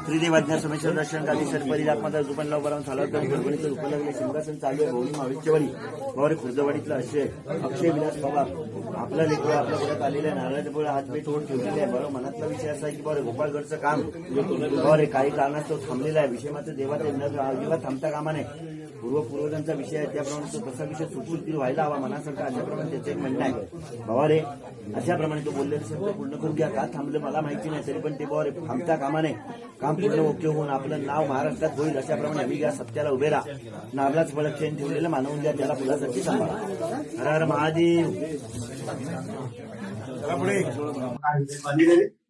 त्रिदेव अज्ञा सोमेश्वर दर्शन कालीसर परिरात्माचा जुपण लाव बरावून सालावकर परभणीचं रूप लागले सिंहासन चालू आहे भौनी माविष्यवाडी भावरे खुर्दवाडीतला अक्षय विलास बाबा आपला लेकर आपल्या पुढ्यात आलेल्या नारळाच्या पुढे हातपीठ होऊन ठेवलेले आहे. बरोबर मनातला विषय असा आहे की बरं गोपाळगडचं काम बरे काही कारणास्तव थांबलेला आहे. विषय मात्र देवाचे न अजिबात थांबता कामा नये. पूर्वजांचा विषय आहे त्याप्रमाणे तो तसा विषय सुटसुटीत व्हायला हवा मनासारखा अशाप्रमाणे त्याचं एक म्हणणं आहे. भावारे अशाप्रमाणे तो बोललेले शब्द पूर्ण करून घ्या. का थांबलं मला माहिती नाही तरी पण ते भावारे थांबता कामा नये. काम पूर्ण ओके होऊन आपलं नाव महाराष्ट्रात होईल अशाप्रमाणे आम्ही या सत्याला उभे राहा. नारळाच फलक चेन ठेवलेलं मानवून द्या त्याला फुलासाठी सांभाळा. हर हर महादेव.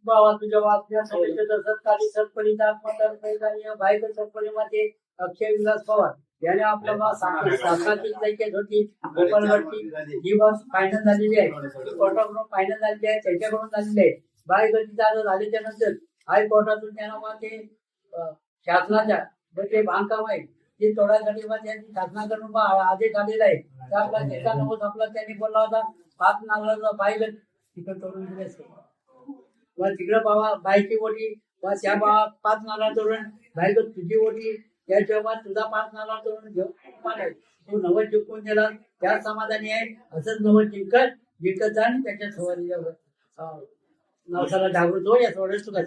बाबा तुझ्या वाचण्या समितीचे दर्शनकारी सरपणी दाखवतात बायक सरपणीमध्ये अक्षय विलास पवार याने आपल्या शासनाची कैकेत होती गोपालगडची ही बस फायनल झालेली आहे. कोर्टाकडून फायनल झालेली आहे त्याच्याकडून झालेली आहे. बायगतीचा अर्ज झाल्याच्या नंतर हायकोर्टातून त्यांना ते शासनाच्या जे बांधकाम आहे ते तोडायसाठी त्यांनी शासनाकडून आदेश आलेला आहे. त्याला त्याचा नमूद आपला त्यांनी बोलला होता 5 नारळाचा बायगत तिकडे तोडून दिले मग तिकडे बाबा बायची ओटी व त्या बाबा 5 नारळ तोडून बायगत तुझी ओटी त्या जेव्हा तुझा 5 नारळ तोडून घेऊन तू नवं जिंकून दिला त्या समाधानी आहे. असंच नवं जिंकत जा आणि त्याच्या सवारी नवसाला जागृत हो या सोडत तुला